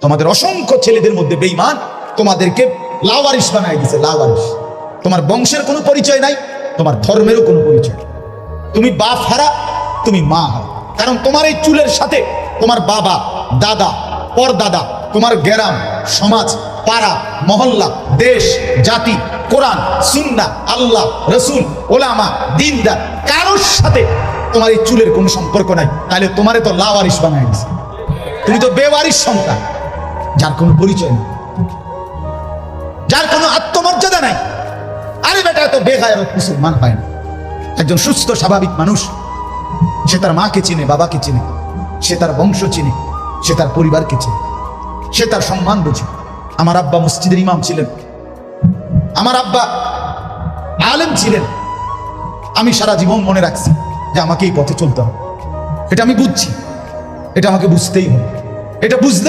তোমাদের অসংখ্য ছেলেদের মধ্যে বেঈমান তোমাদেরকে লাওয়ারিস বানায় দিছে, লাওয়ারিস। তোমার বংশের কোনো পরিচয় নাই, তোমার ধর্মেরও কোনো পরিচয়। তুমি বাপ হারা, তুমি মা হারা। কারণ তোমার এই চুলের সাথে তোমার বাবা, দাদা, পরদাদা, তোমার গ্রাম, সমাজ, পাড়া, মহল্লা, দেশ, জাতি, কোরআন, সুন্নাহ, আল্লাহ, রসুল, ওলামা, দিনদার কারোর সাথে তোমার এই চুলের কোনো সম্পর্ক নাই। তাহলে তোমারে তো লাওয়ারিস বানায় দিছে। তুমি তো বেওয়ারিস সন্তান, যার কোনো পরিচয় নেই, যার কোনো আত্মমর্যাদা নাই। আরে বেটা, এত বেগায়রত মুসলমান হয় না। একজন সুস্থ স্বাভাবিক মানুষ, সে তার মাকে চিনে, বাবাকে চিনে, সে তার বংশ চিনে, সে তার পরিবারকে চিনে, সে তার সম্মান বুঝে। আমার আব্বা মসজিদের ইমাম ছিলেন, আমার আব্বা আলেম ছিলেন। আমি সারা জীবন মনে রাখছি যে আমাকে এই পথে চলতে হবে। এটা আমি বুঝছি, এটা আমাকে বুঝতেই হবে। এটা বুঝতে